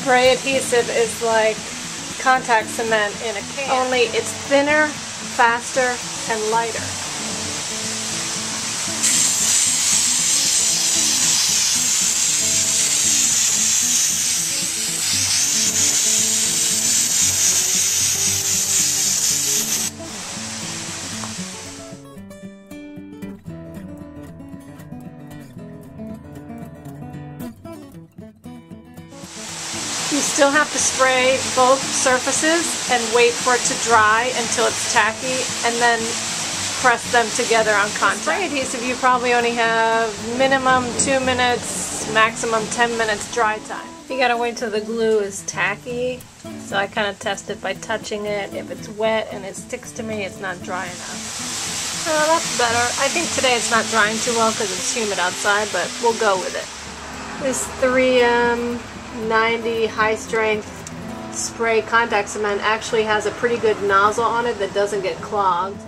spray adhesive is like contact cement in a can, only it's thinner, faster, and lighter. You still have to spray both surfaces and wait for it to dry until it's tacky, and then press them together on contact. Spray adhesive, you probably only have minimum 2 minutes, maximum 10 minutes dry time. You gotta wait till the glue is tacky, so I kind of test it by touching it. If it's wet and it sticks to me, it's not dry enough. Oh, that's better. I think today it's not drying too well because it's humid outside, but we'll go with it. This 3M 90 high strength spray contact cement actually has a pretty good nozzle on it that doesn't get clogged.